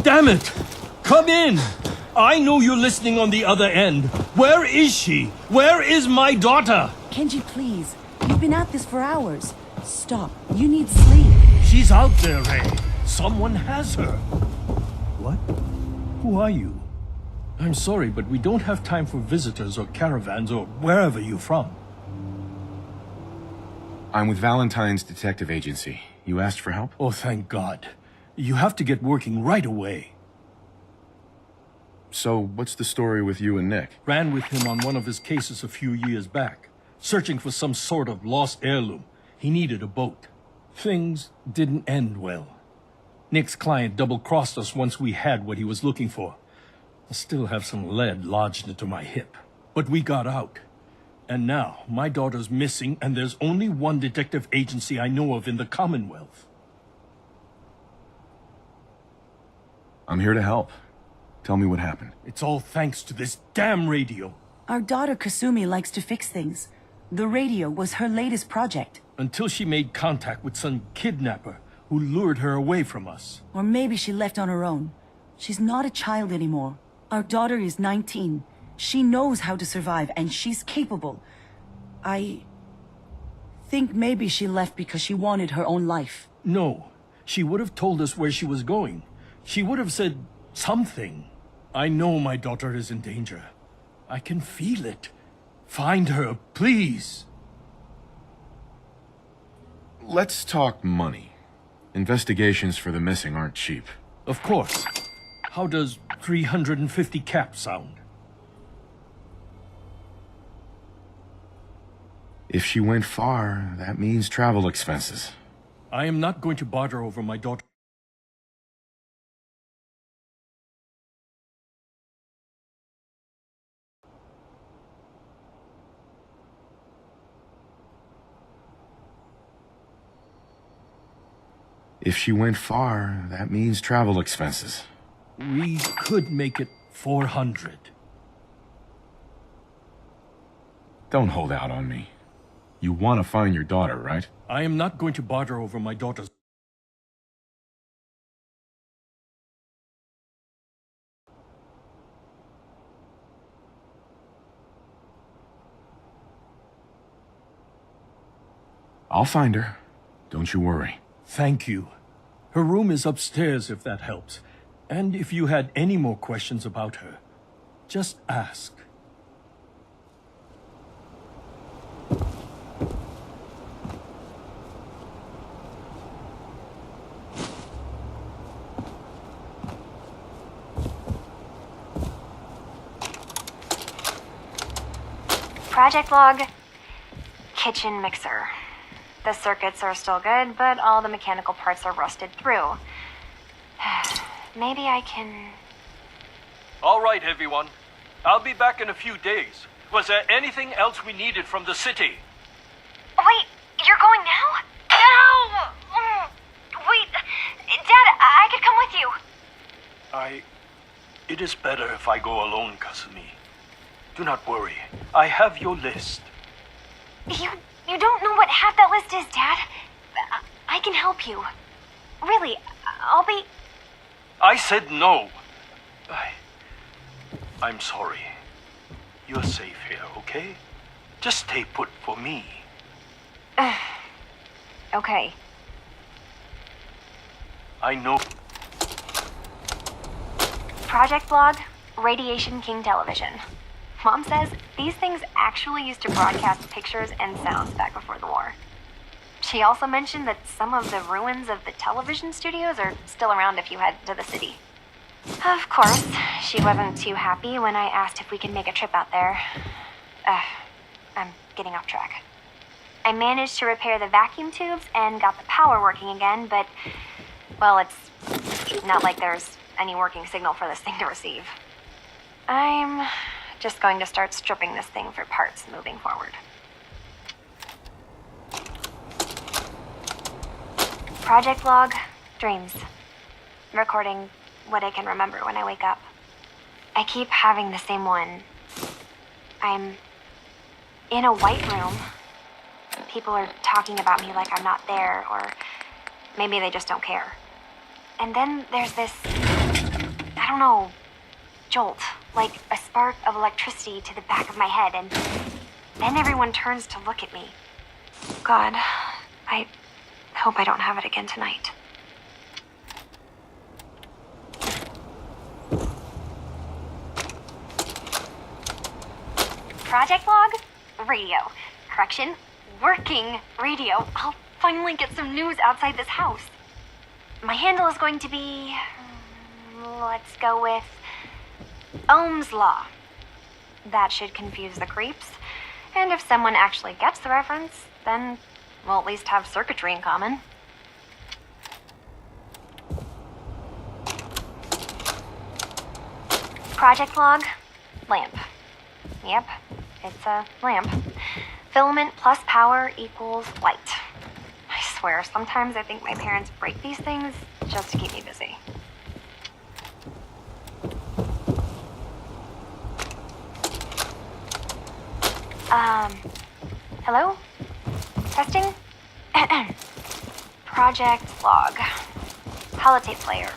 Damn it! Come in! I know you're listening on the other end. Where is she? Where is my daughter? Kenji, please. You've been at this for hours. Stop. You need sleep. She's out there, Ray. Someone has her. What? Who are you? I'm sorry, but we don't have time for visitors or caravans or wherever you're from. I'm with Valentine's Detective Agency. You asked for help? Oh, thank God. You have to get working right away. So, what's the story with you and Nick? Ran with him on one of his cases a few years back, searching for some sort of lost heirloom. He needed a boat. Things didn't end well. Nick's client double-crossed us once we had what he was looking for. I still have some lead lodged into my hip. But we got out. And now, my daughter's missing, and there's only one detective agency I know of in the Commonwealth. I'm here to help. Tell me what happened. It's all thanks to this damn radio. Our daughter Kasumi likes to fix things. The radio was her latest project. Until she made contact with some kidnapper who lured her away from us. Or maybe she left on her own. She's not a child anymore. Our daughter is 19. She knows how to survive, and she's capable. I think maybe she left because she wanted her own life. No, she would have told us where she was going. She would have said something. I know my daughter is in danger. I can feel it. Find her, please. Let's talk money. Investigations for the missing aren't cheap. Of course. How does 350 cap sound? If she went far, that means travel expenses. I am not going to barter over my daughter. If she went far, that means travel expenses. We could make it 400. Don't hold out on me. You want to find your daughter, right? I am not going to barter over my daughter's... I'll find her. Don't you worry. Thank you. Her room is upstairs if that helps. And if you had any more questions about her, just ask. Project log, kitchen mixer. The circuits are still good, but all the mechanical parts are rusted through. Maybe I can... All right, everyone. I'll be back in a few days. Was there anything else we needed from the city? Wait, you're going now? No! Wait, Dad, I could come with you. It is better if I go alone, Kasumi. Do not worry. I have your list. You don't know what half that list is, Dad. I can help you. Really, I'll be... I said no. I'm sorry. You're safe here, okay? Just stay put for me. Okay. I know. Project log, Radiation King Television. Mom says these things actually used to broadcast pictures and sounds back before the war. She also mentioned that some of the ruins of the television studios are still around if you head to the city. Of course, she wasn't too happy when I asked if we could make a trip out there. I'm getting off track. I managed to repair the vacuum tubes and got the power working again, but, well, it's not like there's any working signal for this thing to receive. I'm just going to start stripping this thing for parts moving forward. Project log, dreams. Recording what I can remember when I wake up. I keep having the same one. I'm in a white room. People are talking about me like I'm not there, or maybe they just don't care. And then there's this, I don't know, jolt, like a spark of electricity to the back of my head, and then everyone turns to look at me. God, I hope I don't have it again tonight. Project log? Radio. Correction, working radio. I'll finally get some news outside this house. My handle is going to be... let's go with... Ohm's Law. That should confuse the creeps. And if someone actually gets the reference, then we'll at least have circuitry in common. Project log, lamp. Yep, it's a lamp. Filament plus power equals light. I swear, sometimes I think my parents break these things just to keep me busy. Hello? Testing? Project log. Holotape player.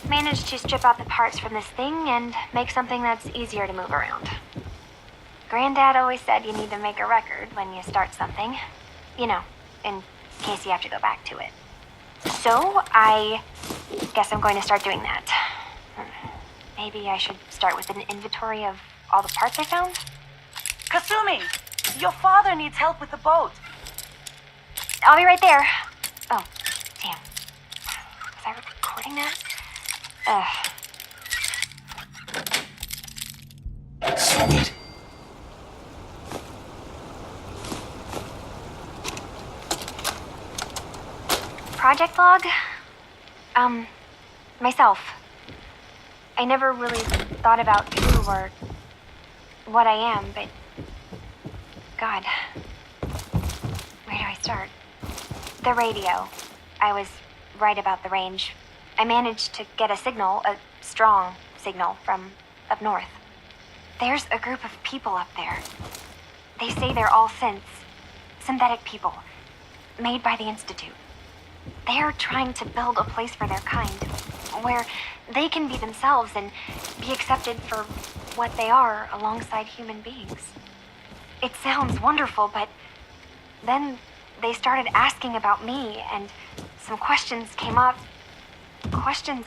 Managed to strip out the parts from this thing and make something that's easier to move around. Granddad always said you need to make a record when you start something. You know, in case you have to go back to it. So, I guess I'm going to start doing that. Maybe I should start with an inventory of all the parts I found? Kasumi! Your father needs help with the boat. I'll be right there. Oh, damn. Was I recording that? Sweet. Project log? Myself. I never really thought about who or what I am, but... God. Where do I start? The radio. I was right about the range. I managed to get a signal, a strong signal, from up north. There's a group of people up there. They say they're all synthetic people, made by the Institute. They're trying to build a place for their kind, where they can be themselves and be accepted for what they are alongside human beings. It sounds wonderful, but then they started asking about me, and some questions came up. Questions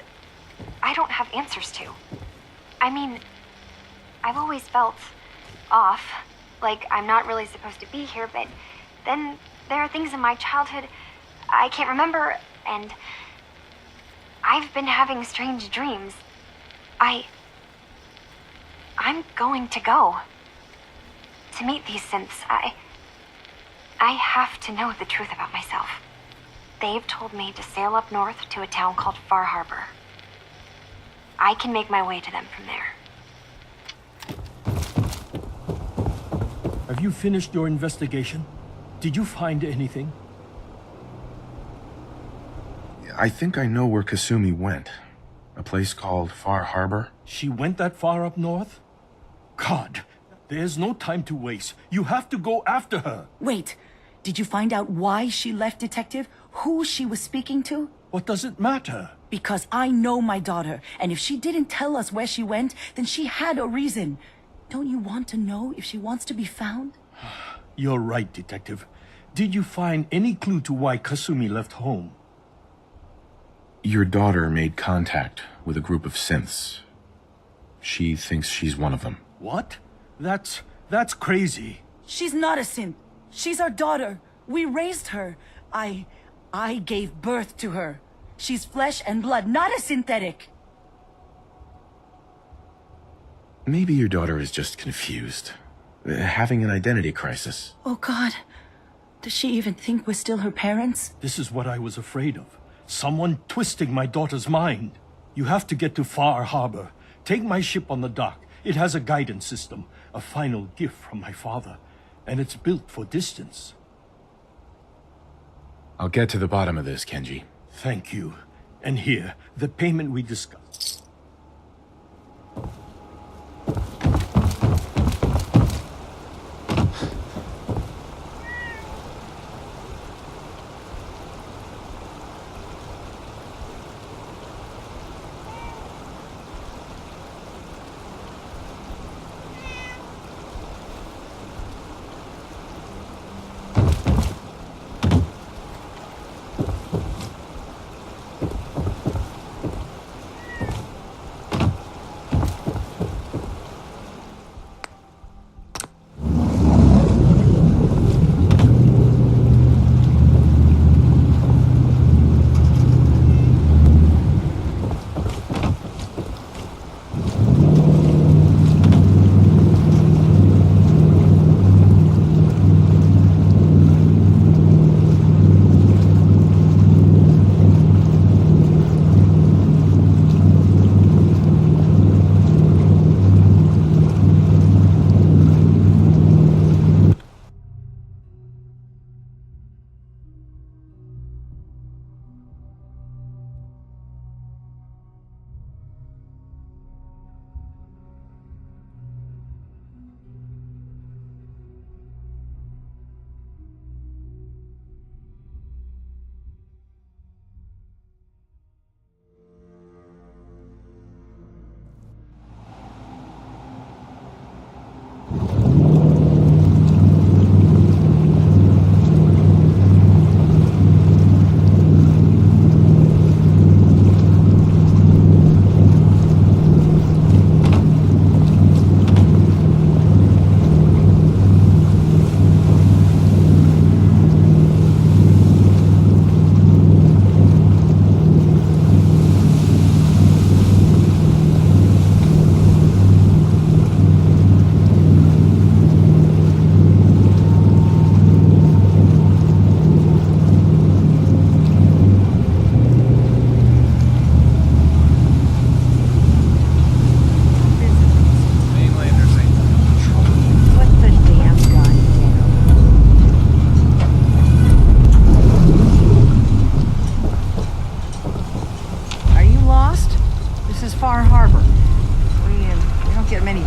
I don't have answers to. I mean, I've always felt off, like I'm not really supposed to be here, but then there are things in my childhood I can't remember, and I've been having strange dreams. I'm going to go. To meet these synths, I have to know the truth about myself. They've told me to sail up north to a town called Far Harbor. I can make my way to them from there. Have you finished your investigation? Did you find anything? I think I know where Kasumi went. A place called Far Harbor. She went that far up north? God, there's no time to waste. You have to go after her. Wait, did you find out why she left, Detective? Who she was speaking to? What does it matter? Because I know my daughter, and if she didn't tell us where she went, then she had a reason. Don't you want to know if she wants to be found? You're right, Detective. Did you find any clue to why Kasumi left home? Your daughter made contact with a group of synths. She thinks she's one of them. What? That's crazy. She's not a synth. She's our daughter. We raised her. I gave birth to her. She's flesh and blood, not a synthetic. Maybe your daughter is just confused. Having an identity crisis. Oh, God. Does she even think we're still her parents? This is what I was afraid of. Someone twisting my daughter's mind. You have to get to Far Harbor. Take my ship on the dock. It has a guidance system, a final gift from my father, and it's built for distance. I'll get to the bottom of this, Kenji. Thank you. And here, the payment we discussed.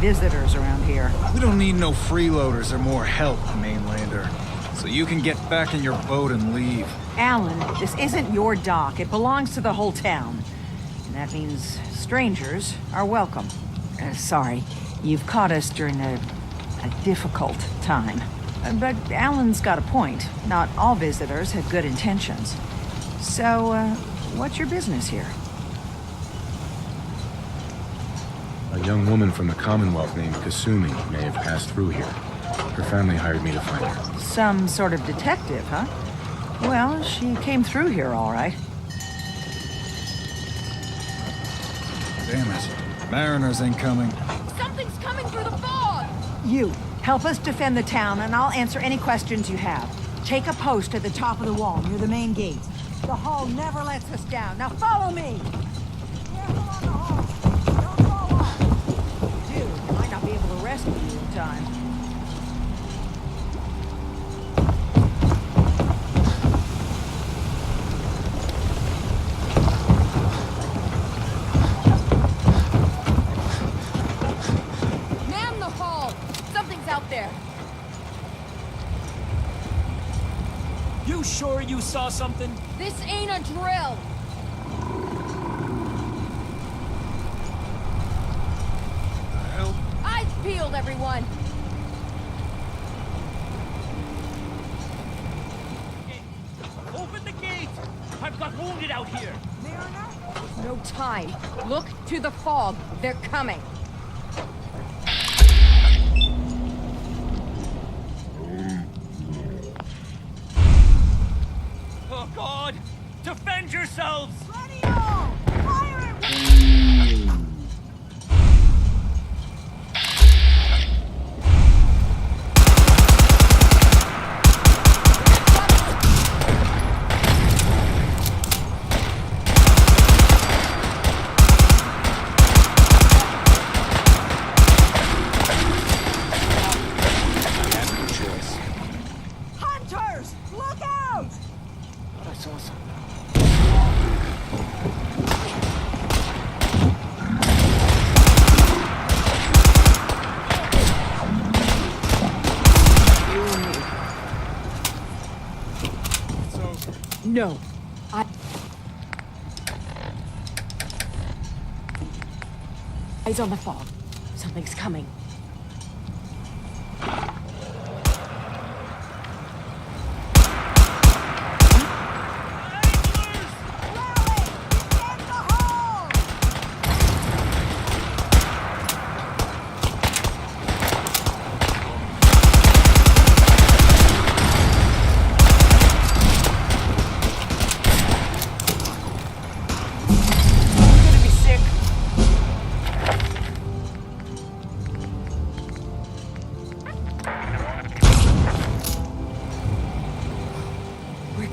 visitors around here. We don't need no freeloaders or more help, mainlander. So you can get back in your boat and leave. Alan, this isn't your dock. It belongs to the whole town. And that means strangers are welcome. Sorry, you've caught us during a difficult time. But Alan's got a point. Not all visitors have good intentions. So, what's your business here? A young woman from the Commonwealth named Kasumi may have passed through here. Her family hired me to find her. Some sort of detective, huh? Well, she came through here all right. Damn it. Mariners ain't coming. Something's coming through the fog! You, help us defend the town, and I'll answer any questions you have. Take a post at the top of the wall, near the main gate. The hall never lets us down. Now follow me! Careful on the hall! Don't fall off! Dude, I might not be able to rescue you in time. Man the hall! Something's out there! You sure you saw something? This ain't a drill! Help. Eyes peeled, everyone! Open the gate! I've got wounded out here! No time. Look to the fog. They're coming. Oh God! Defend yourselves! Ready all! Fire it! Hunters! Look out! That's awesome. No. Eyes on the fog. Something's coming.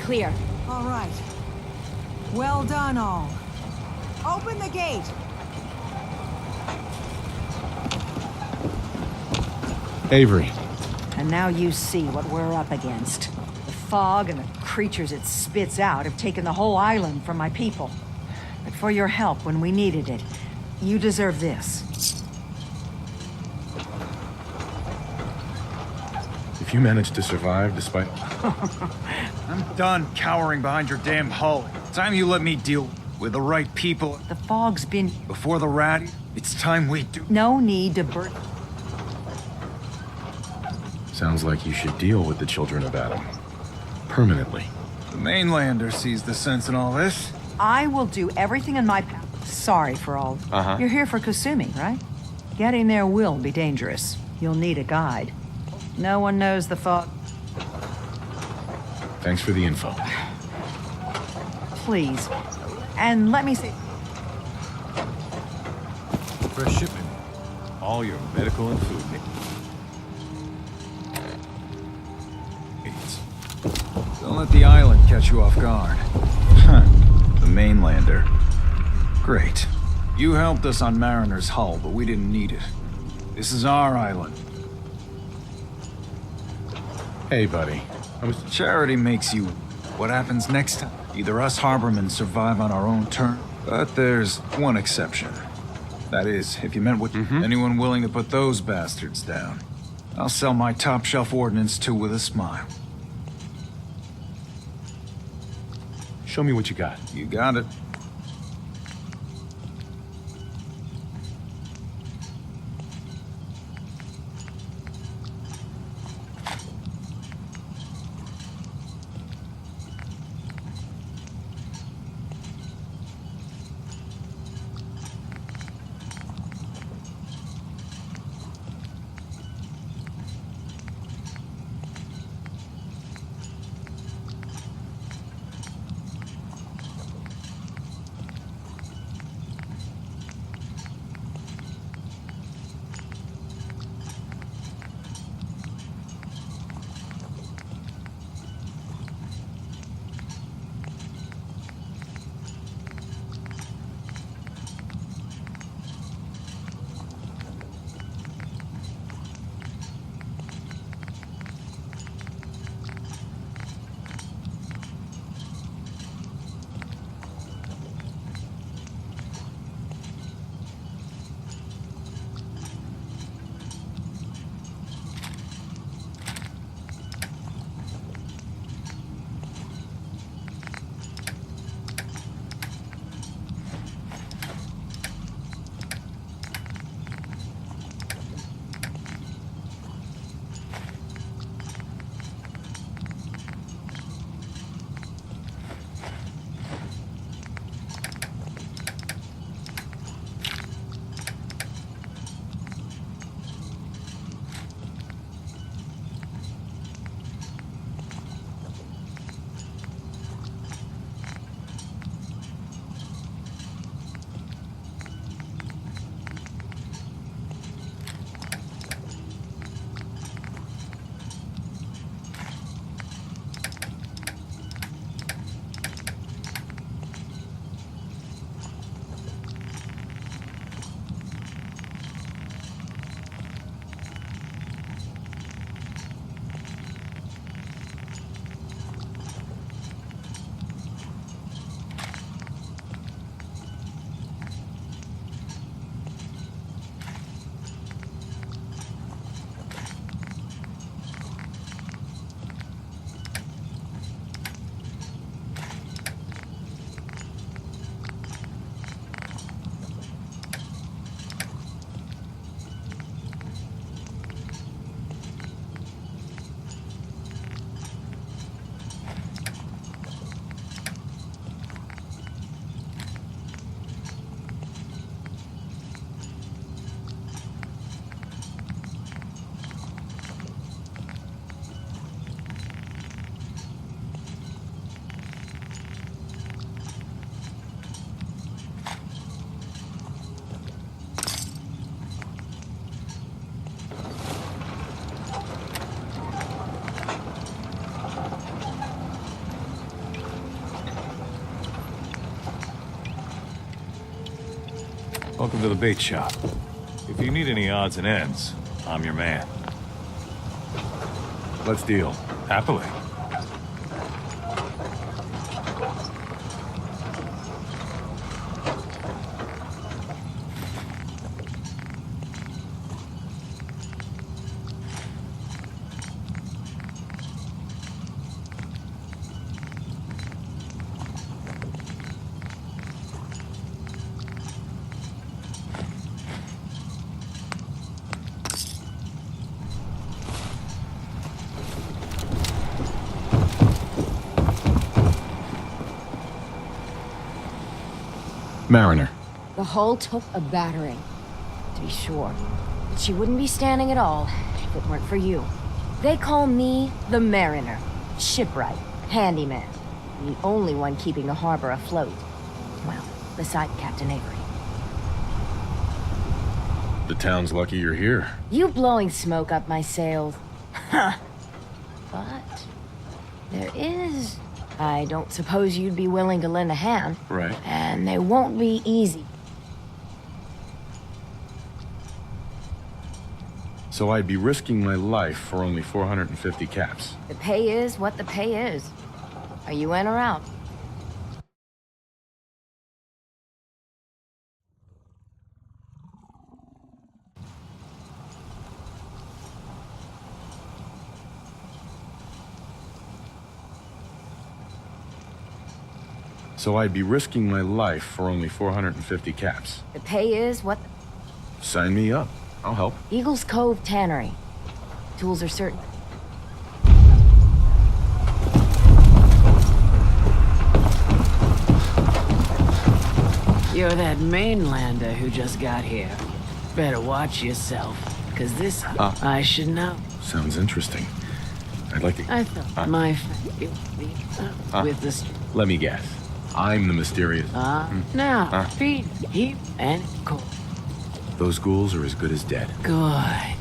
Clear. All right. Well done, all. Open the gate! Avery. And now you see what we're up against. The fog and the creatures it spits out have taken the whole island from my people. But for your help when we needed it, you deserve this. If you managed to survive despite... I'm done cowering behind your damn hull. Time you let me deal with the right people. The fog's been... Before the rat, it's time we do. No need to burn... Sounds like you should deal with the Children of Adam. Permanently. The mainlander sees the sense in all this. I will do everything in my power. Sorry for all... You're here for Kasumi, right? Getting there will be dangerous. You'll need a guide. No one knows the fog... Thanks for the info. Please. And let me say... Fresh shipment. All your medical and food needs. Don't let the island catch you off guard. Huh. The mainlander. Great. You helped us on Mariner's hull, but we didn't need it. This is our island. Hey, buddy. Charity makes you... What happens next time? Either us harbormen survive on our own terms, but there's one exception. That is, if you meant what... Anyone willing to put those bastards down. I'll sell my top-shelf ordnance too with a smile. Show me what you got. You got it. Welcome to the bait shop. If you need any odds and ends, I'm your man. Let's deal. Happily. Mariner. The hull took a battering, to be sure. But she wouldn't be standing at all if it weren't for you. They call me the Mariner. Shipwright, handyman. The only one keeping the harbor afloat. Well, beside Captain Avery. The town's lucky you're here. You blowing smoke up my sails. Huh. But there is... I don't suppose you'd be willing to lend a hand. Right. And they won't be easy. So I'd be risking my life for only 450 caps. The pay is what the pay is. Are you in or out? So I'd be risking my life for only 450 caps. The pay is what... Sign me up. I'll help. Eagles Cove Tannery. Tools are certain. You're that mainlander who just got here. Better watch yourself, because this I should know. Sounds interesting. I'd like to... I thought my friend with this. Let me guess. I'm the mysterious... Now, feed, heap, and cool. Those ghouls are as good as dead. Good.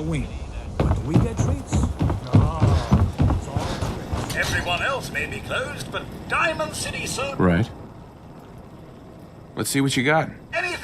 Halloween. But do we get treats? No. It's all tricks. Everyone else may be closed, but Diamond City Circus. Right. Let's see what you got. Anything.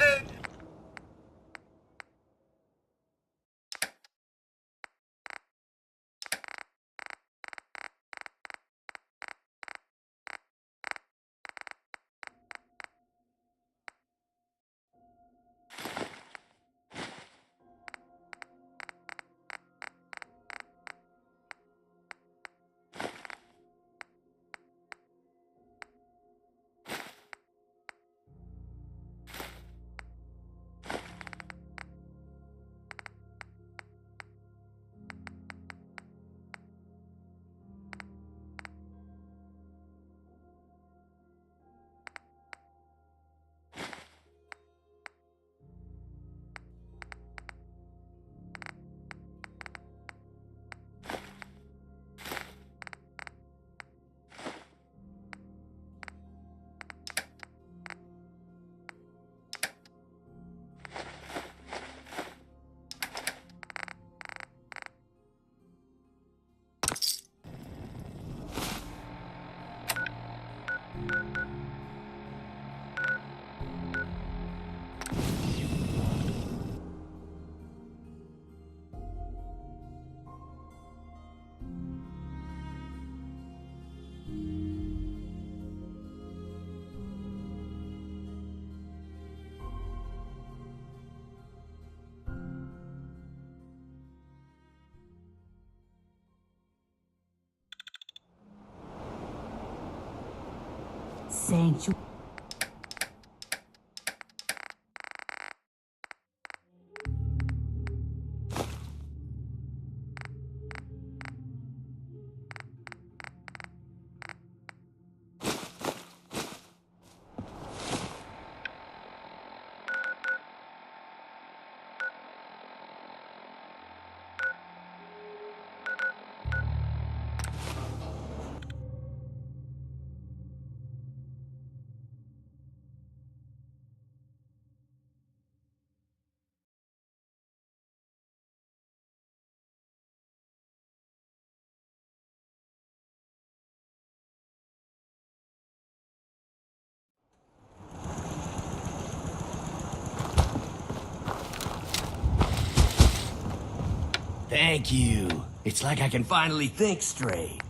Sanctuary. Thank you. It's like I can finally think straight.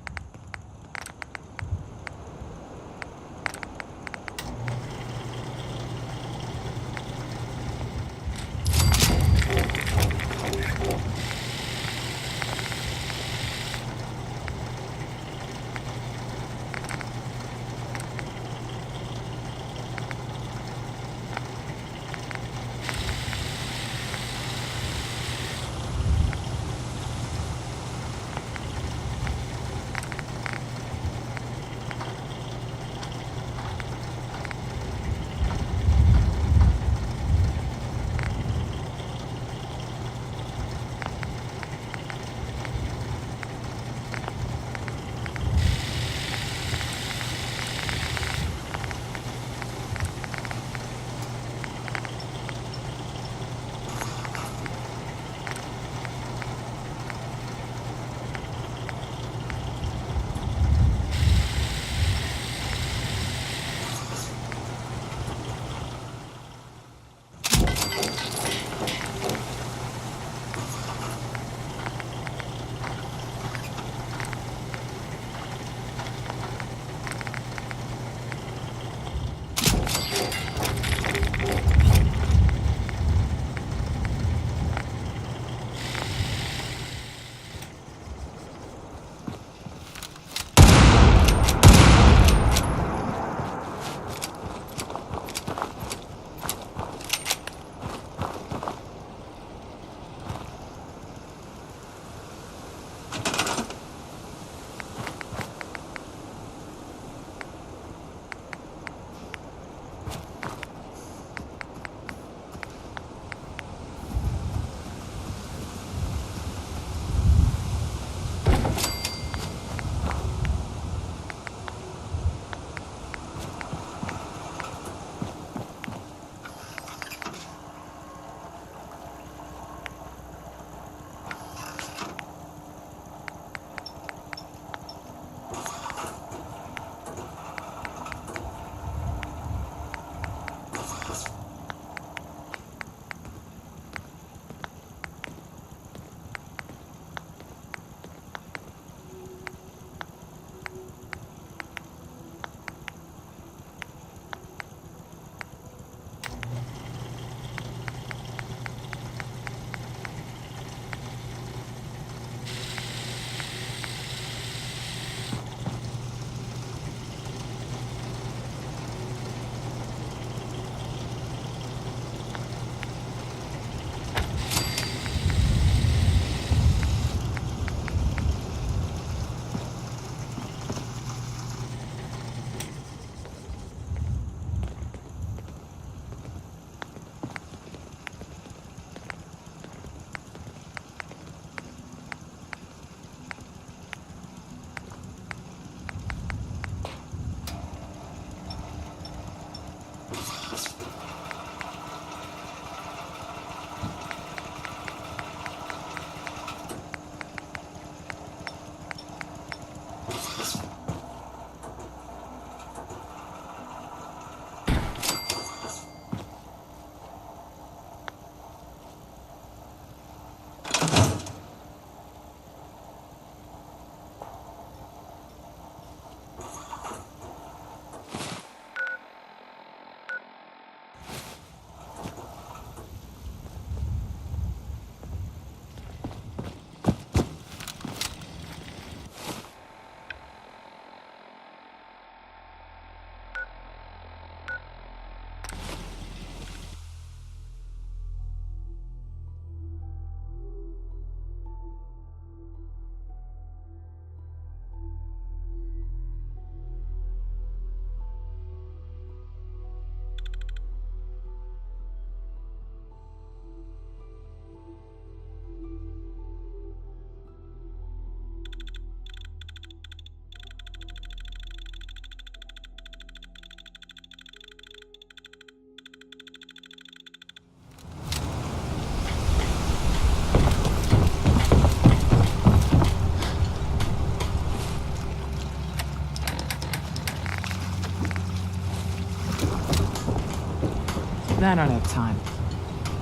I don't have time.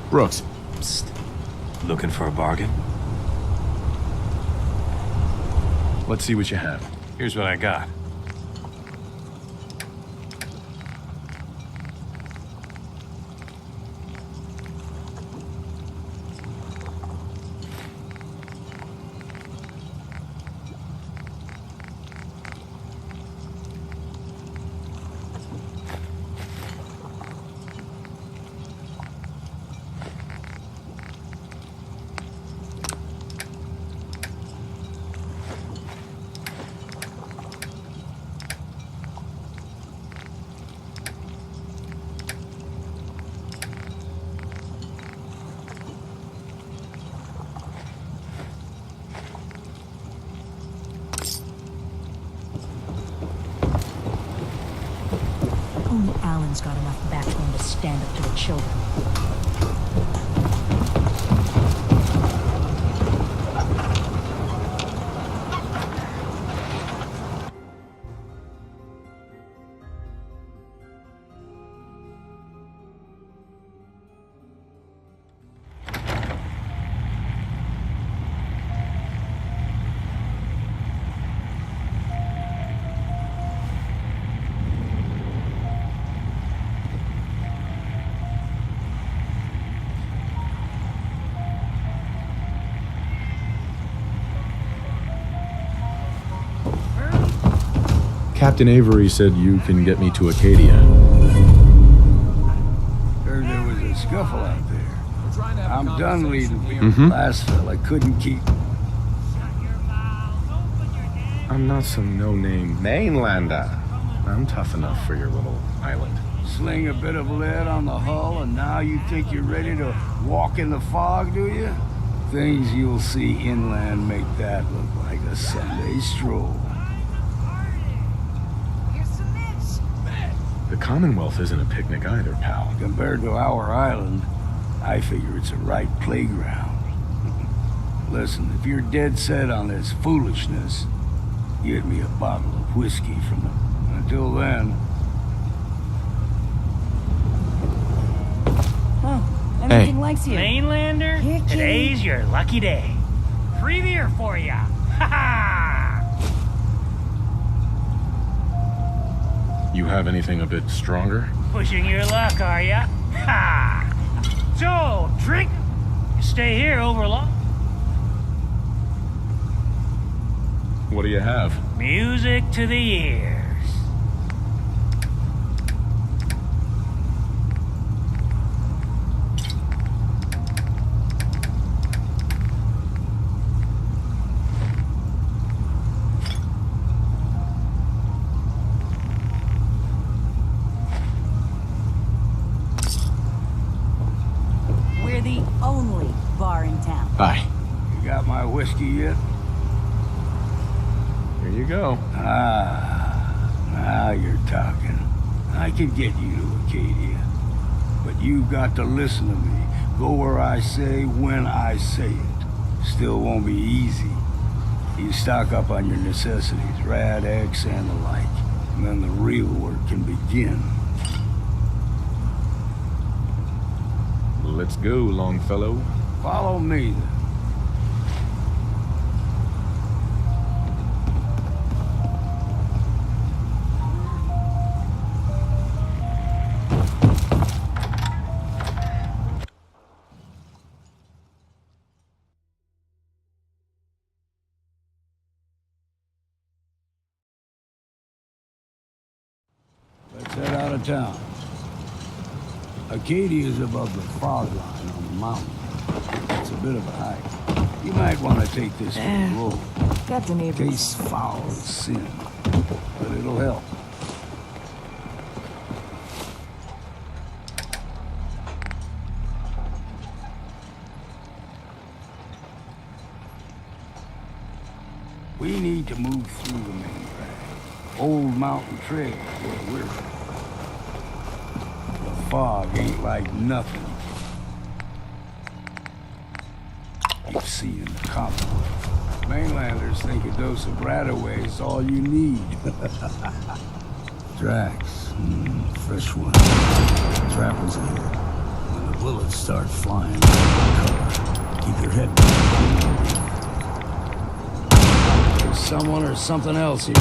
Brooks, Psst. Looking for a bargain? let's see what you have. Here's what I got. Only Alan's got enough backbone to stand up to the children. Captain Avery said you can get me to Acadia. Heard there was a scuffle out there. I'm done leading. The last fella couldn't keep. I'm not some no-name mainlander. I'm tough enough for your little island. Sling a bit of lead on the hull, and now you think you're ready to walk in the fog, do you? Things you'll see inland make that look like a Sunday stroll. The Commonwealth isn't a picnic either, pal. Compared to our island, I figure it's a right playground. Listen, if you're dead set on this foolishness, get me a bottle of whiskey from them. Until then... Oh, everything likes you. Mainlander, Here, kitty. today's your lucky day. Free beer for ya. Ha ha! You have anything a bit stronger? Pushing your luck, are ya? Ha! So, drink. You stay here over long. What do you have? Music to the ears. We're the only bar in town. Aye. You got my whiskey yet? Here you go. Ah, now you're talking. I could get you to Acadia. But you've got to listen to me. Go where I say, when I say it. Still won't be easy. You stock up on your necessities, Rad X and the like. And then the real work can begin. Let's go, Longfellow. Follow me, then. Let's head out of town. Acadia is above the fog line on the mountain. It's a bit of a hike. You might want to take this for a roll. Got the neighbors. Tastes foul as sin, but it'll help. We need to move through the main drag. Old Mountain Trail, where we're from. The fog ain't like nothing you've seen in the Commonwealth. Mainlanders think a dose of Radaway is all you need. Drax, fresh one. Trappers ahead. Bullets start flying. Cover. Keep your head down. There's someone or something else here.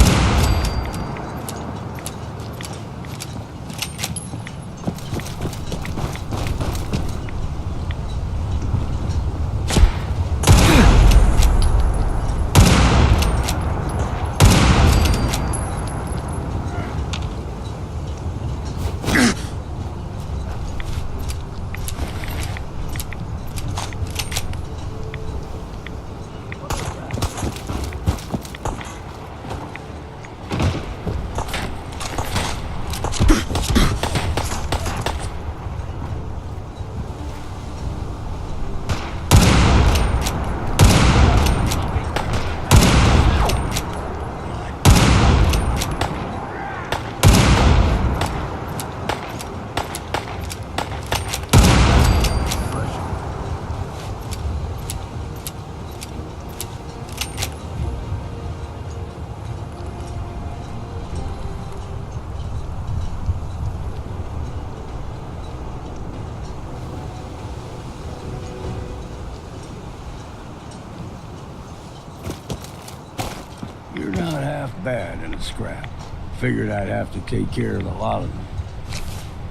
You're not half bad in a scrap. Figured I'd have to take care of a lot of them.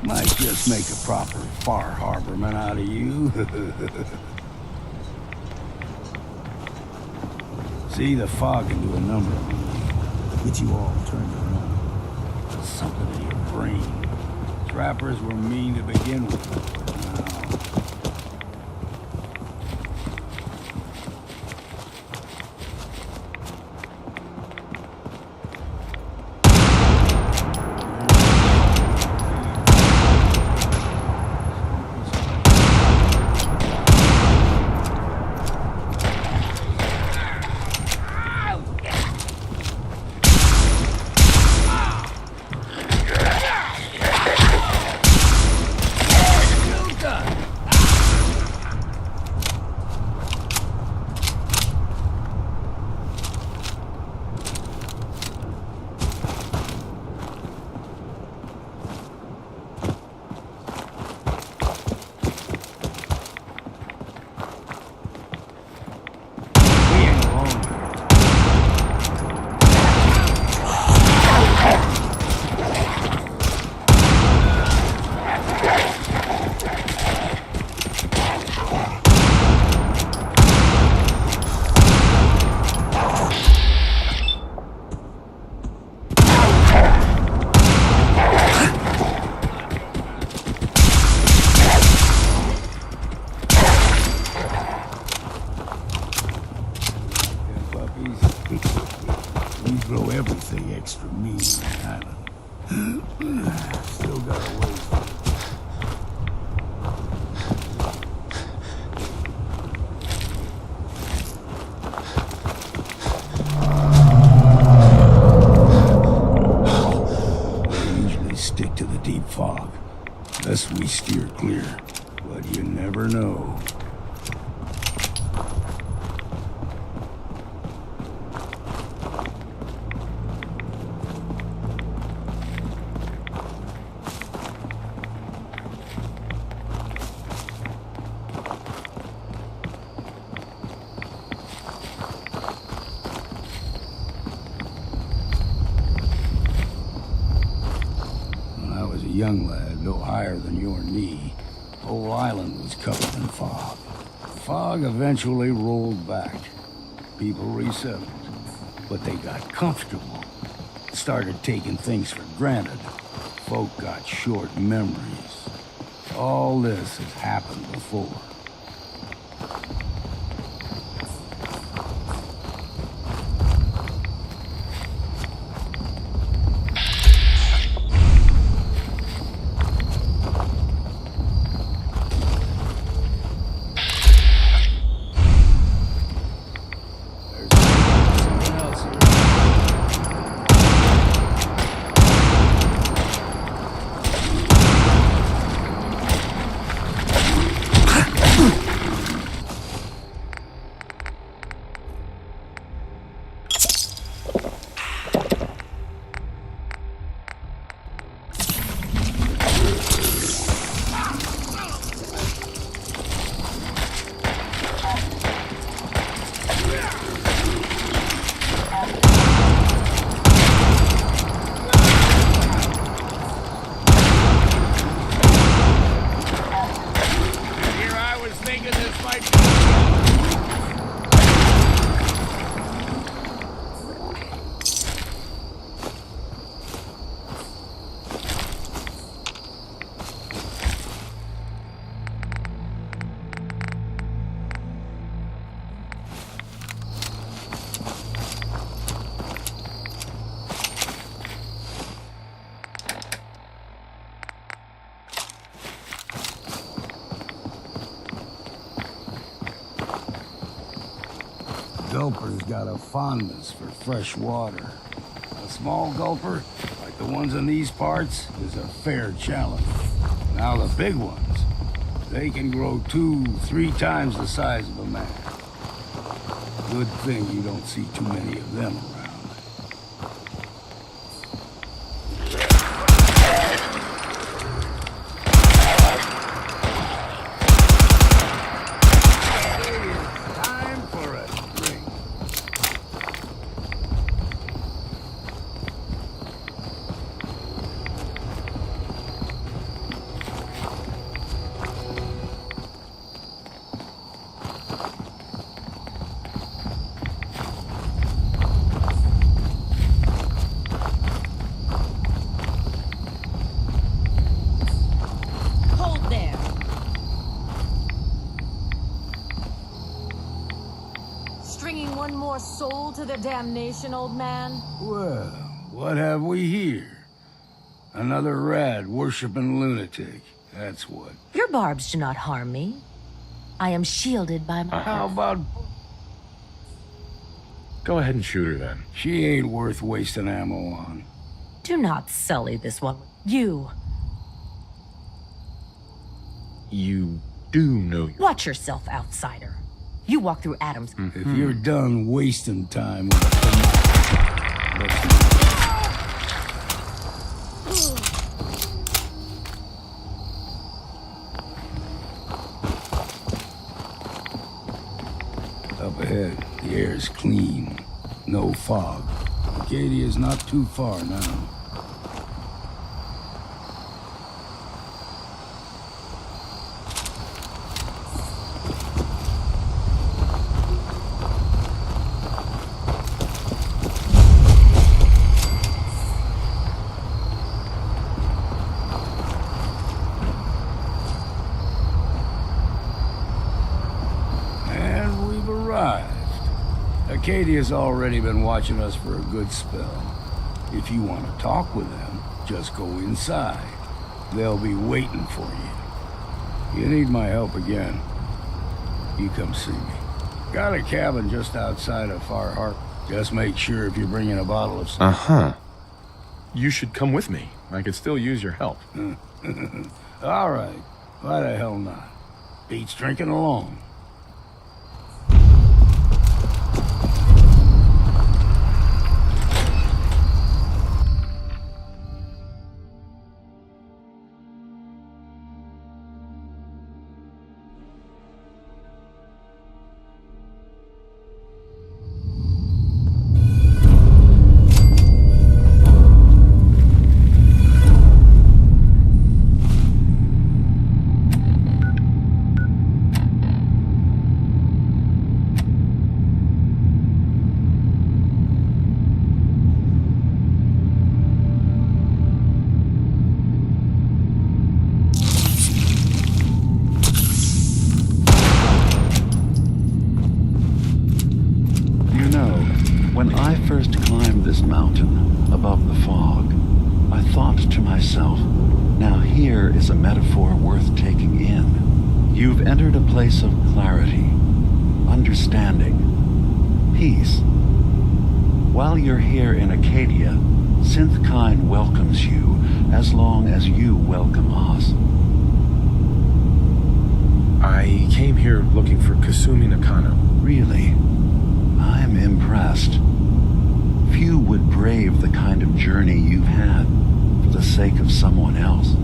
Might just make a proper Far Harborman out of you. See, the fog can do a number of things. Get you all turned around. There's something in your brain. Trappers were mean to begin with. We grow everything extra mean on the island. Still got a ways. We usually stick to the deep fog, unless we steer clear. But you never know. Young lad, no higher than your knee. Whole island was covered in fog. Fog eventually rolled back. People resettled, but they got comfortable. Started taking things for granted. Folk got short memories. All this has happened before. gulper's got a fondness for fresh water. A small gulper, like the ones in these parts, is a fair challenge. Now the big ones, they can grow 2-3 times the size of a man. Good thing you don't see too many of them around. Time for a drink. Hold there. Stringing one more soul to their damnation, old man? Well, what have we here? Another rad worshipping lunatic. That's what. Your barbs do not harm me. I am shielded by my... How about... Go ahead and shoot her then. She ain't worth wasting ammo on. Do not sully this one. You. You do know... Watch yourself, outsider. You walk through Adams. If you're done wasting time with a let's move. Up ahead, the air's clean. No fog. Acadia's not too far now. And we've arrived. Acadia's already been watching us for a good spell. If you want to talk with them, just go inside. They'll be waiting for you. You need my help again, you come see me. Got a cabin just outside of Far Harbor. Just make sure if you're bringing a bottle of... Uh-huh. You should come with me. I could still use your help. All right. Why the hell not? Beats drinking alone. When I first climbed this mountain above the fog, I thought to myself, now here is a metaphor worth taking in. You've entered a place of clarity, understanding, peace. While you're here in Acadia, Synthkind welcomes you as long as you welcome us. I came here looking for Kasumi Nakano. Really? I'm impressed. Few would brave the kind of journey you've had for the sake of someone else.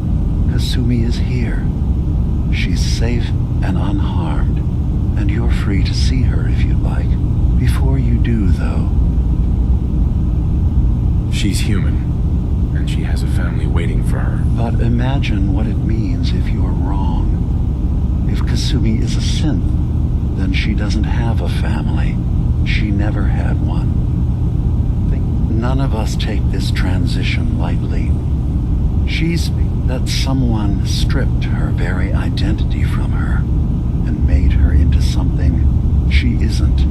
Kasumi is here. She's safe and unharmed, and you're free to see her if you'd like. Before you do, though... She's human, and she has a family waiting for her. But imagine what it means if you're wrong. If Kasumi is a synth, then she doesn't have a family. She never had one. None of us take this transition lightly. She's that someone stripped her very identity from her and made her into something she isn't.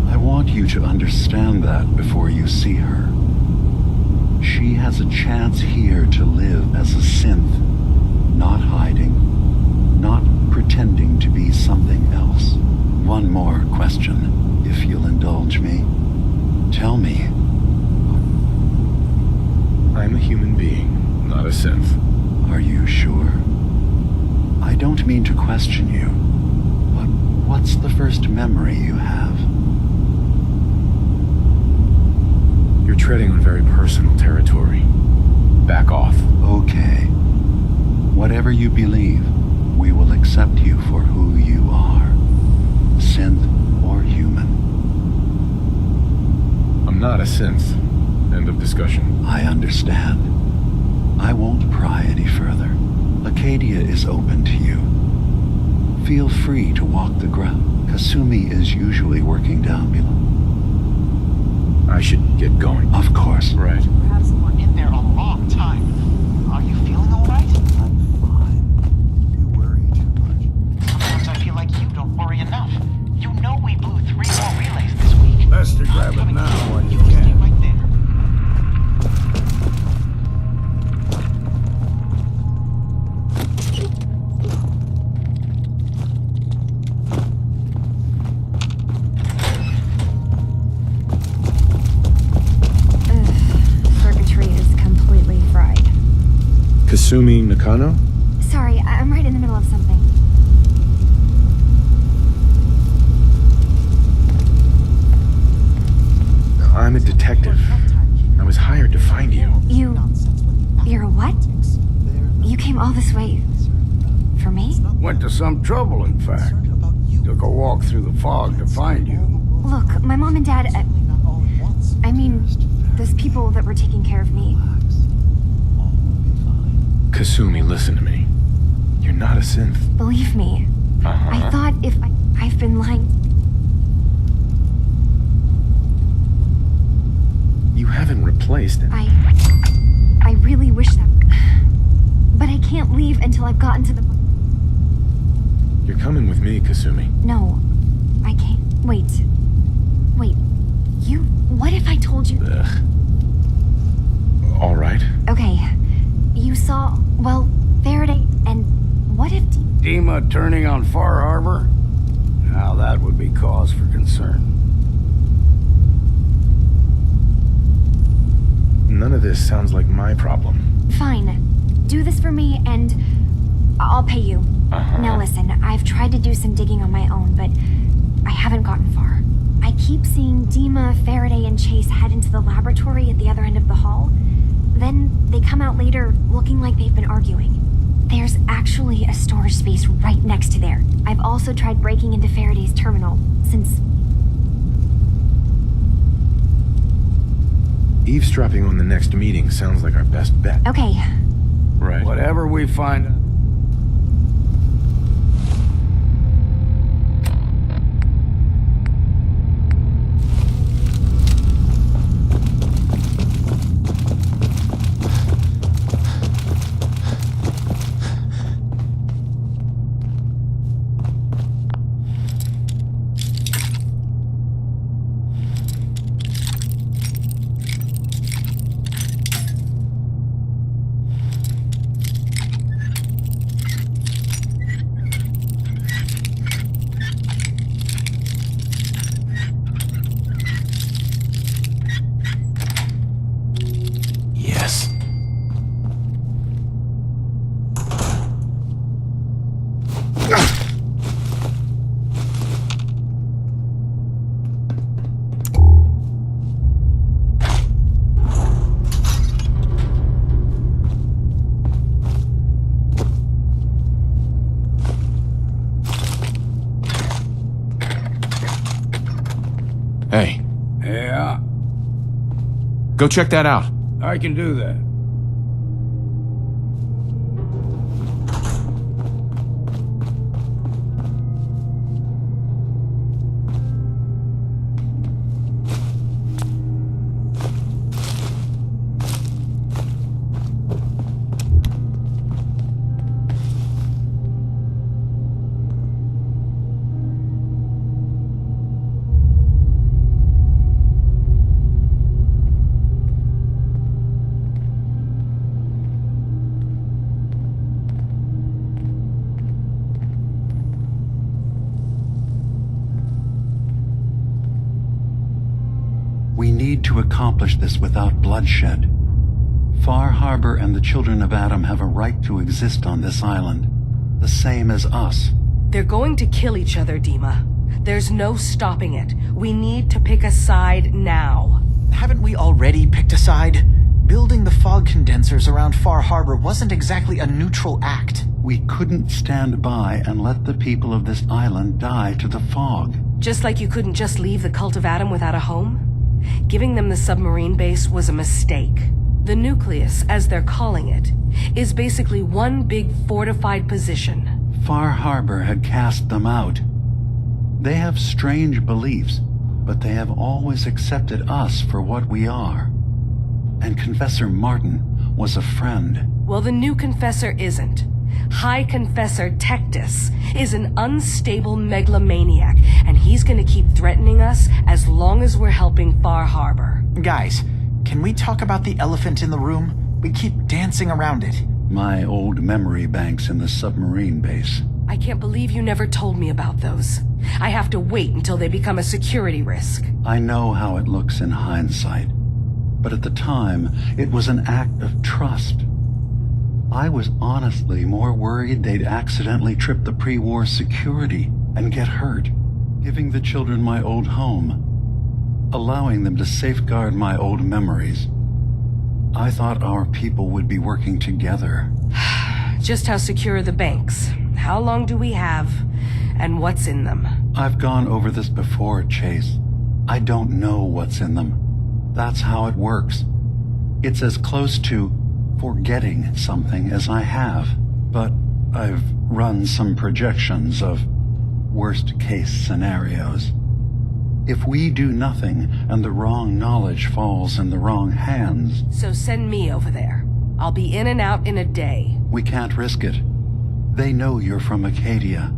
I want you to understand that before you see her. She has a chance here to live as a synth, not hiding, not pretending to be something else. One more question, if you'll indulge. divulge me? Tell me. I'm a human being, not a synth. Are you sure? I don't mean to question you, but what's the first memory you have? You're treading on very personal territory. Back off. Okay. Whatever you believe, we will accept you for who you are. Synth or human. I'm not a synth. End of discussion. I understand. I won't pry any further. Acadia is open to you. Feel free to walk the ground. Kasumi is usually working down below. I should get going. Of course. Right. Perhaps we're in there a long time. Are you feeling all right? I'm fine. You worry too much. Sometimes I feel like you don't worry enough. You know we blew 3 more relays this week. Best to grab it now while you Stay can. right there. Circuitry is completely fried. Kasumi Nakano? Sorry, I'm right in the middle of something. I'm a detective. I was hired to find you. You're a what? You came all this way for me? Went to some trouble, in fact. Took a walk through the fog to find you. Look, my mom and dad, I mean, those people that were taking care of me. Kasumi, listen to me. You're not a synth. Believe me, I thought if I've been lying. You haven't replaced it. I really wish that. But I can't leave until I've gotten to the. You're coming with me, Kasumi. No, I can't. Wait. You. What if I told you? Ugh. All right. Okay. You saw. Well, Faraday, and what if. Dima turning on Far Harbor? Now that would be cause for concern. None of this sounds like my problem. Fine. Do this for me, and I'll pay you. Now listen, I've tried to do some digging on my own, but I haven't gotten far. I keep seeing Dima, Faraday, and Chase head into the laboratory at the other end of the hall. Then they come out later looking like they've been arguing. There's actually a storage space right next to there. I've also tried breaking into Faraday's terminal, since... Eavesdropping on the next meeting sounds like our best bet. Okay. Right. Whatever we find... Yes. Hey. Yeah, Go check that out. I can do that. to accomplish this without bloodshed. Far Harbor and the children of Adam have a right to exist on this island, the same as us. They're going to kill each other, Dima. There's no stopping it. We need to pick a side now. Haven't we already picked a side? Building the fog condensers around Far Harbor wasn't exactly a neutral act. We couldn't stand by and let the people of this island die to the fog. Just like you couldn't just leave the Cult of Adam without a home? Giving them the submarine base was a mistake. The nucleus, as they're calling it, is basically one big fortified position. Far Harbor had cast them out. They have strange beliefs, but they have always accepted us for what we are. And Confessor Martin was a friend. Well, the new Confessor isn't. High Confessor Tectus is an unstable megalomaniac, and he's gonna keep threatening us as long as we're helping Far Harbor. Guys, can we talk about the elephant in the room? We keep dancing around it. My old memory banks in the submarine base. I can't believe you never told me about those. I have to wait until they become a security risk. I know how it looks in hindsight, but at the time, it was an act of trust. I was honestly more worried they'd accidentally trip the pre-war security and get hurt, giving the children my old home, allowing them to safeguard my old memories. I thought our people would be working together. Just how secure are the banks? How long do we have? And what's in them? I've gone over this before, Chase. I don't know what's in them. That's how it works. It's as close to forgetting something as I have. But I've run some projections of worst-case scenarios. If we do nothing and the wrong knowledge falls in the wrong hands... So send me over there. I'll be in and out in a day. We can't risk it. They know you're from Acadia.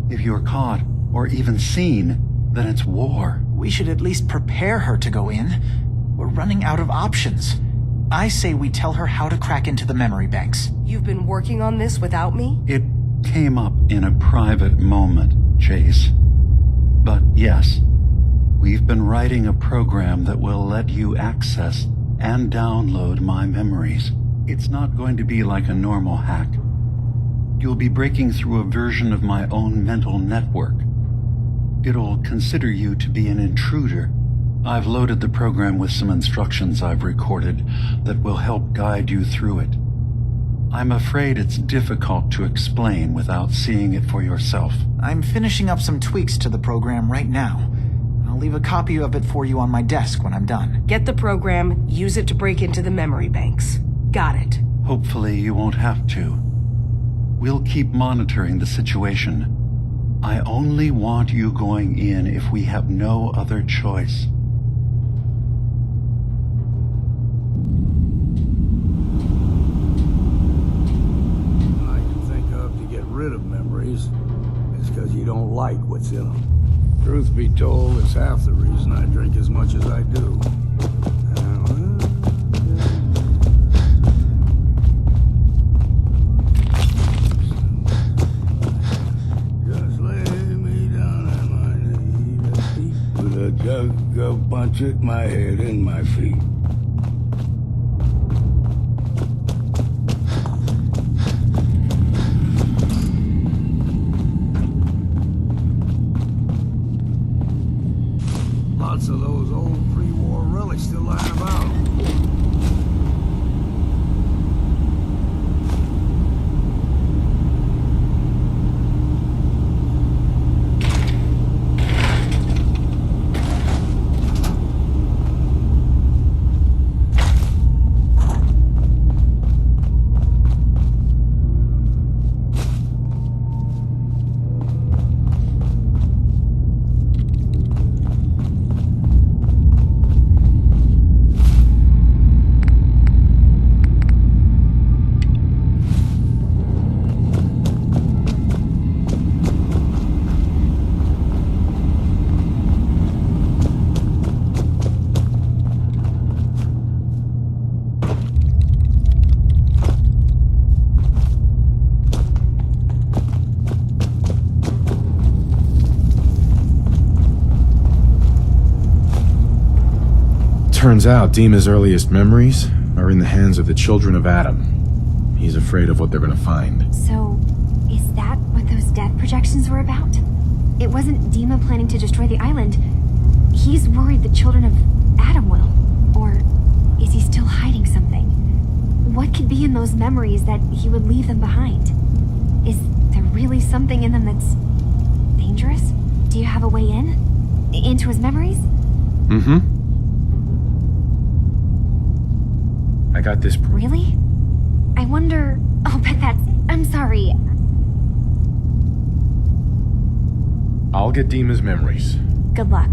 If you're caught, or even seen, then it's war. We should at least prepare her to go in. We're running out of options. I say we tell her how to crack into the memory banks. You've been working on this without me? It came up in a private moment, Chase. But yes, we've been writing a program that will let you access and download my memories. It's not going to be like a normal hack. You'll be breaking through a version of my own mental network. It'll consider you to be an intruder. I've loaded the program with some instructions I've recorded that will help guide you through it. I'm afraid it's difficult to explain without seeing it for yourself. I'm finishing up some tweaks to the program right now. I'll leave a copy of it for you on my desk when I'm done. Get the program, use it to break into the memory banks. Got it. Hopefully you won't have to. We'll keep monitoring the situation. I only want you going in if we have no other choice. I can think of to get rid of memories. It's because you don't like what's in them. Truth be told, it's half the reason I drink as much as I do. Go punch at my head and my feet. Lots of those old pre-war relics still lying about. Turns out Dima's earliest memories are in the hands of the children of Adam. He's afraid of what they're gonna find. So, is that what those death projections were about? It wasn't Dima planning to destroy the island. He's worried the children of Adam will. Or is he still hiding something? What could be in those memories that he would leave them behind? Is there really something in them that's dangerous? Do you have a way in? Into his memories? Mm-hmm. I got this. Really? I wonder... Oh, but that's... I'm sorry. I'll get Dima's memories. Good luck.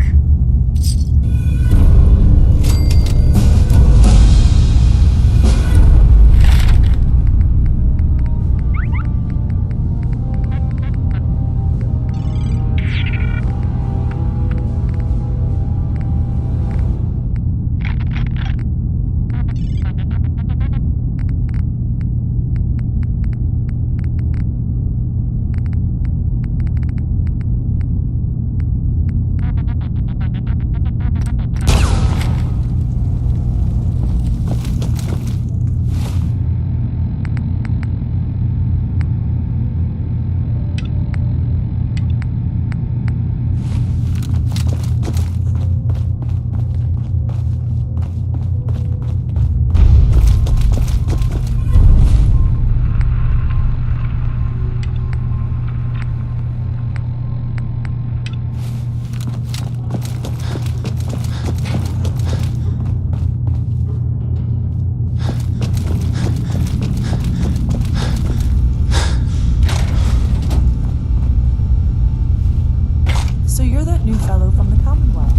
So you're that new fellow from the Commonwealth.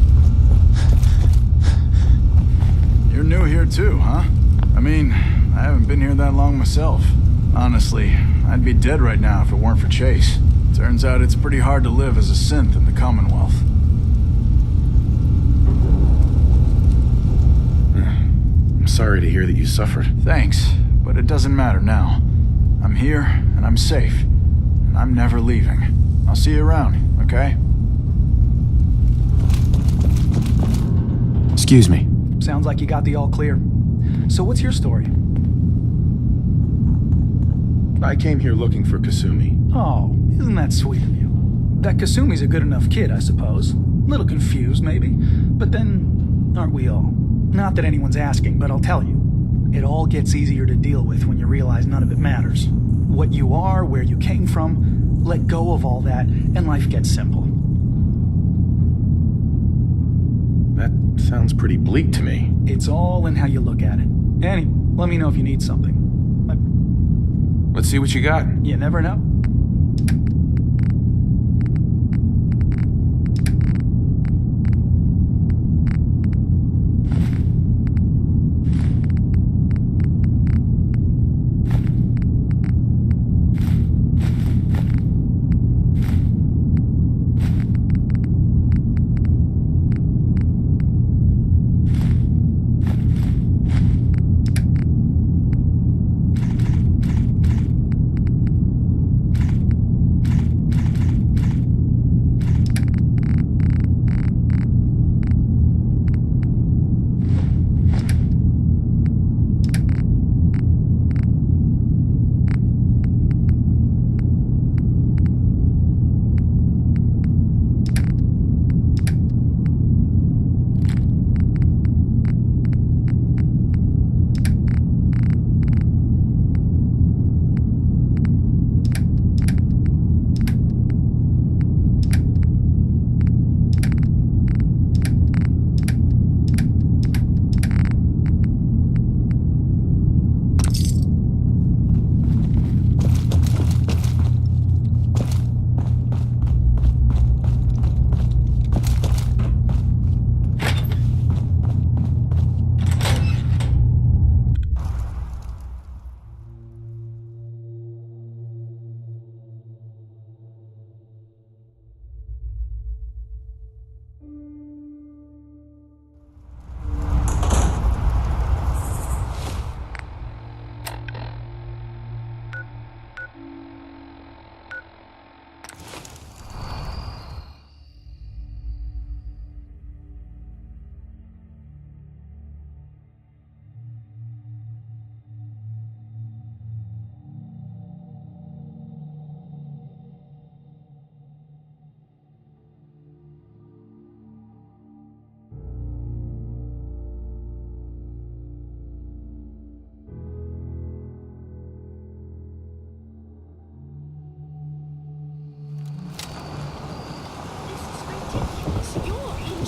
You're new here too, huh? I mean, I haven't been here that long myself. Honestly, I'd be dead right now if it weren't for Chase. Turns out it's pretty hard to live as a synth in the Commonwealth. I'm sorry to hear that you suffered. Thanks, but it doesn't matter now. I'm here, and I'm safe. And I'm never leaving. I'll see you around, okay? Excuse me. Sounds like you got the all clear. So what's your story? I came here looking for Kasumi. Oh, isn't that sweet of you? That Kasumi's a good enough kid, I suppose. Little confused, maybe. But then, aren't we all? Not that anyone's asking, but I'll tell you. It all gets easier to deal with when you realize none of it matters. What you are, where you came from, let go of all that, and life gets simple. That sounds pretty bleak to me. It's all in how you look at it. Annie, let me know if you need something. Let's see what you got. You never know.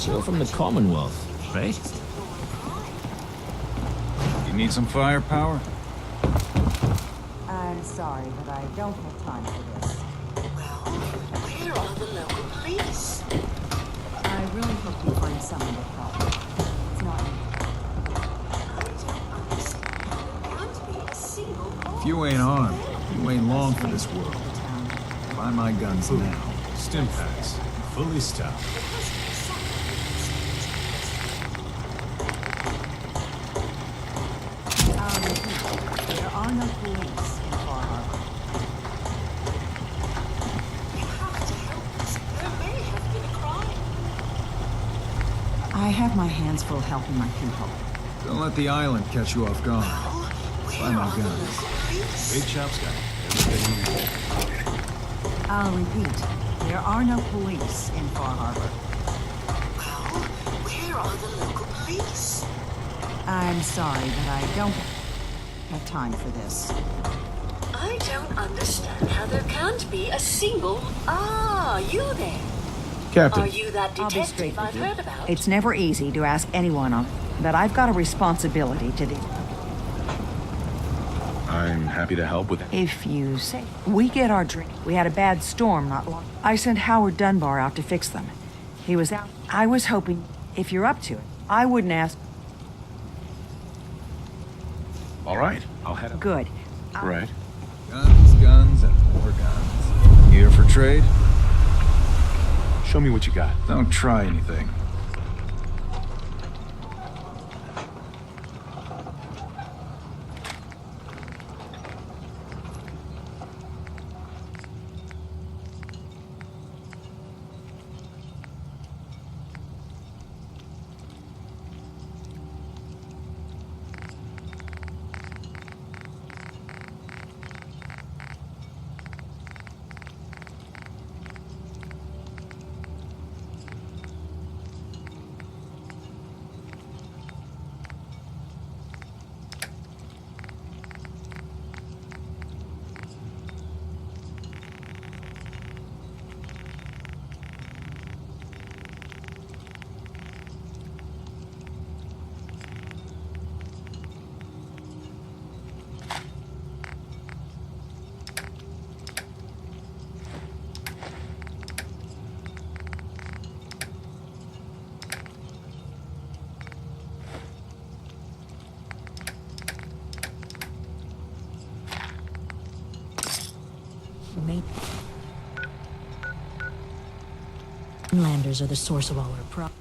you're from the Commonwealth, right? You need some firepower? I'm sorry, but I don't have time for this. Where are the local police? I really hope you find someone to help. It's not If you ain't armed, you ain't long for this world. Buy my guns now. Stim packs, fully stocked. There are no police in Far Harbor. You have to help us. There may have been a crime. I have my hands full helping my people. Don't let the island catch you off guard. Buy my guns. Big Shop's got everything you need. I'll repeat. There are no police in Far Harbor. Where are the local police? I'm sorry, but I don't have time for this. I don't understand how there can't be a single... Ah, you there. Captain. Are you that I'll be detective straight I've with you. heard about? It's never easy to ask anyone that I've got a responsibility to the... I'm happy to help with it. If you say. We get our drink. We had a bad storm not long. I sent Howard Dunbar out to fix them. He was out. I was hoping, if you're up to it, I wouldn't ask. All right, I'll head up. Good. Right. Guns, guns, and more guns. Here for trade? Show me what you got. Don't try anything. Inlanders are the source of all our problems.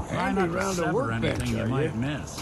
Handy round a workbench, you are might you? miss.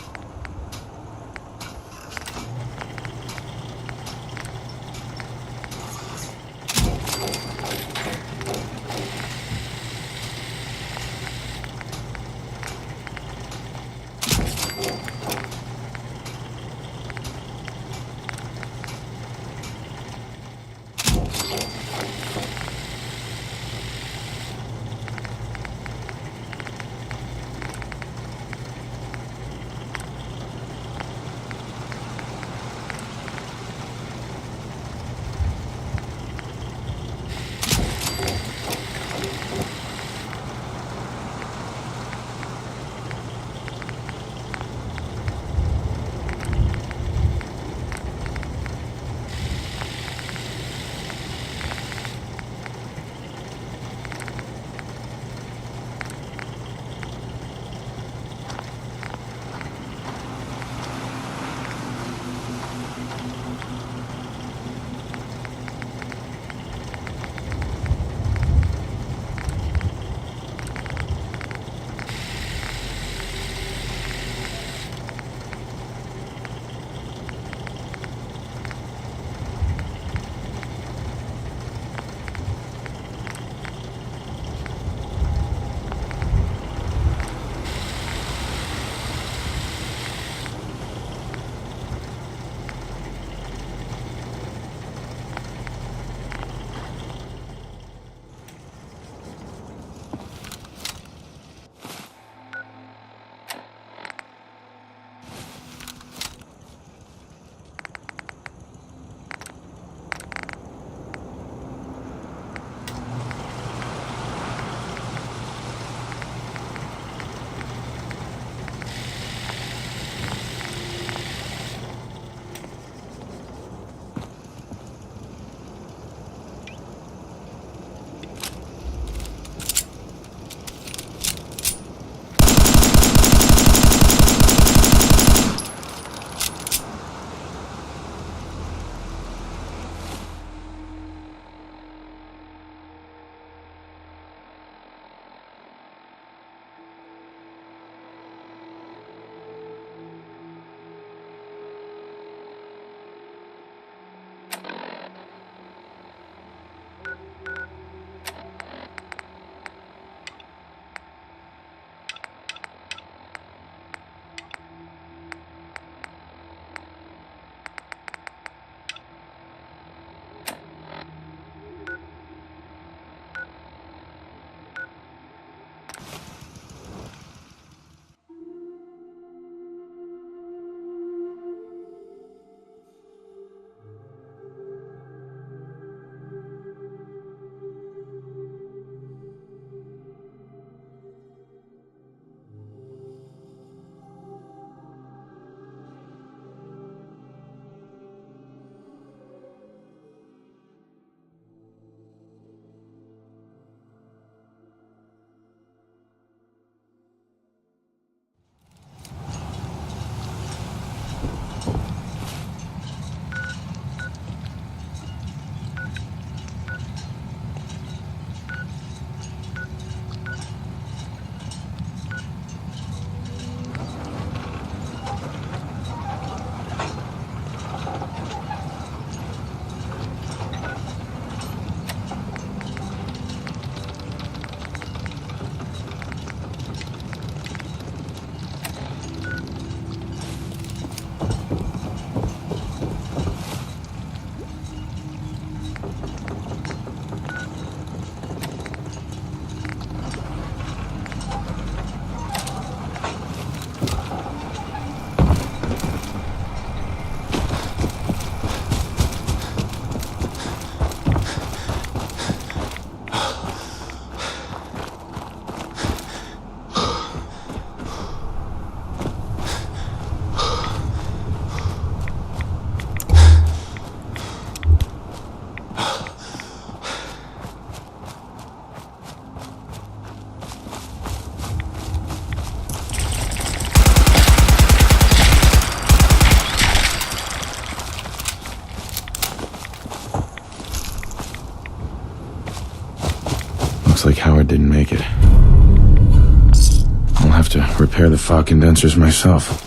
repair the fog condensers myself.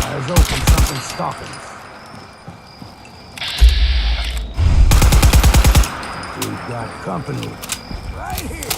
Eyes open, something stalking us. We've got company. Right here.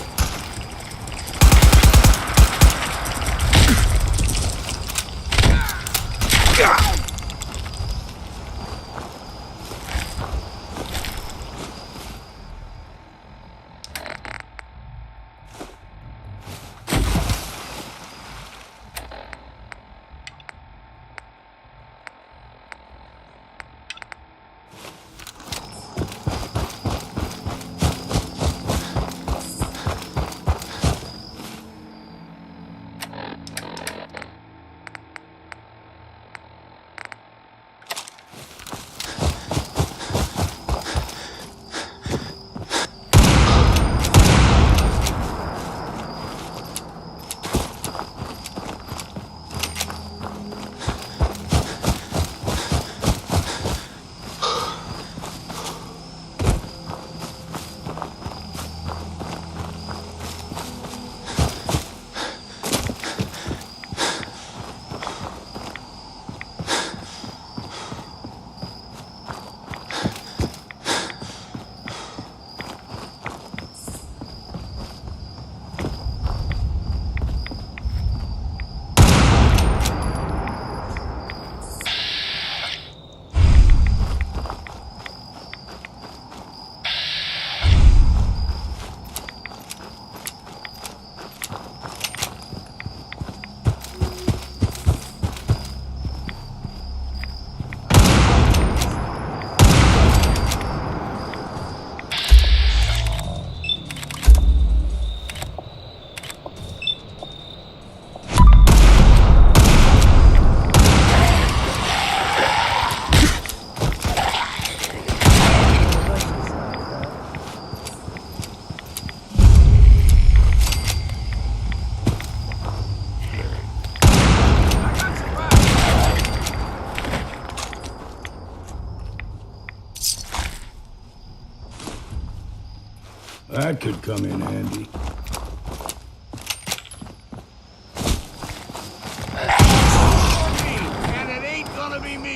That could come in handy. And it ain't gonna be me.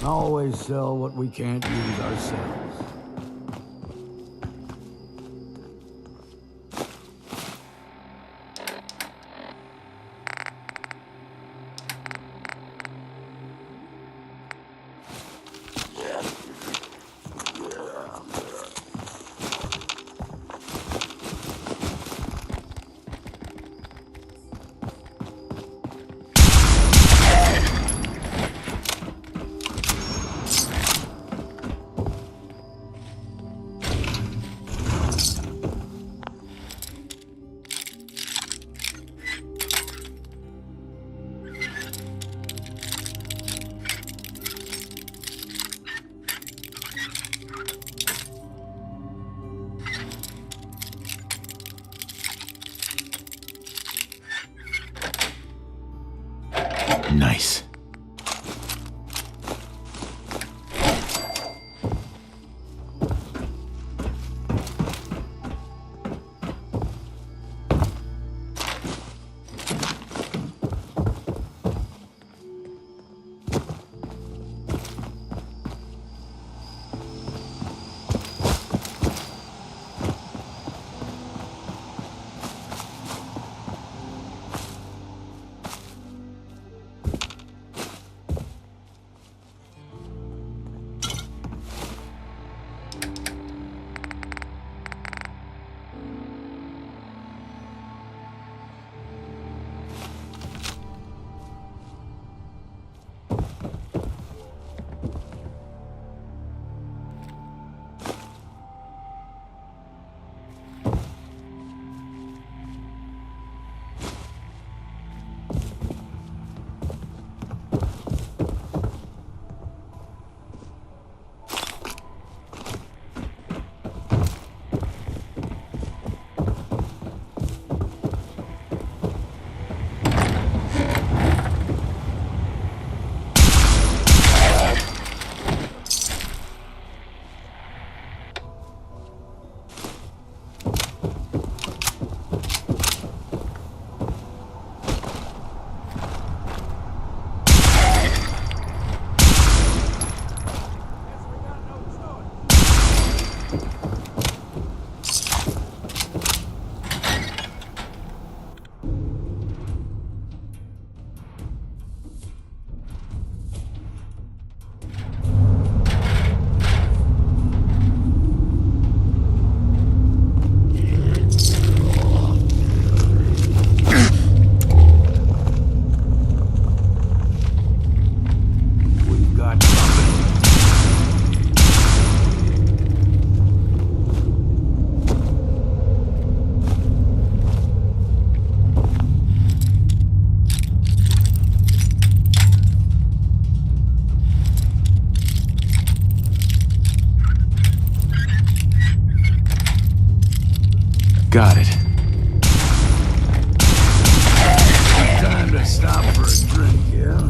Always sell what we can't use ourselves. Nice. Got it. Time to stop for a drink, yeah?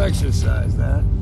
exercise, that.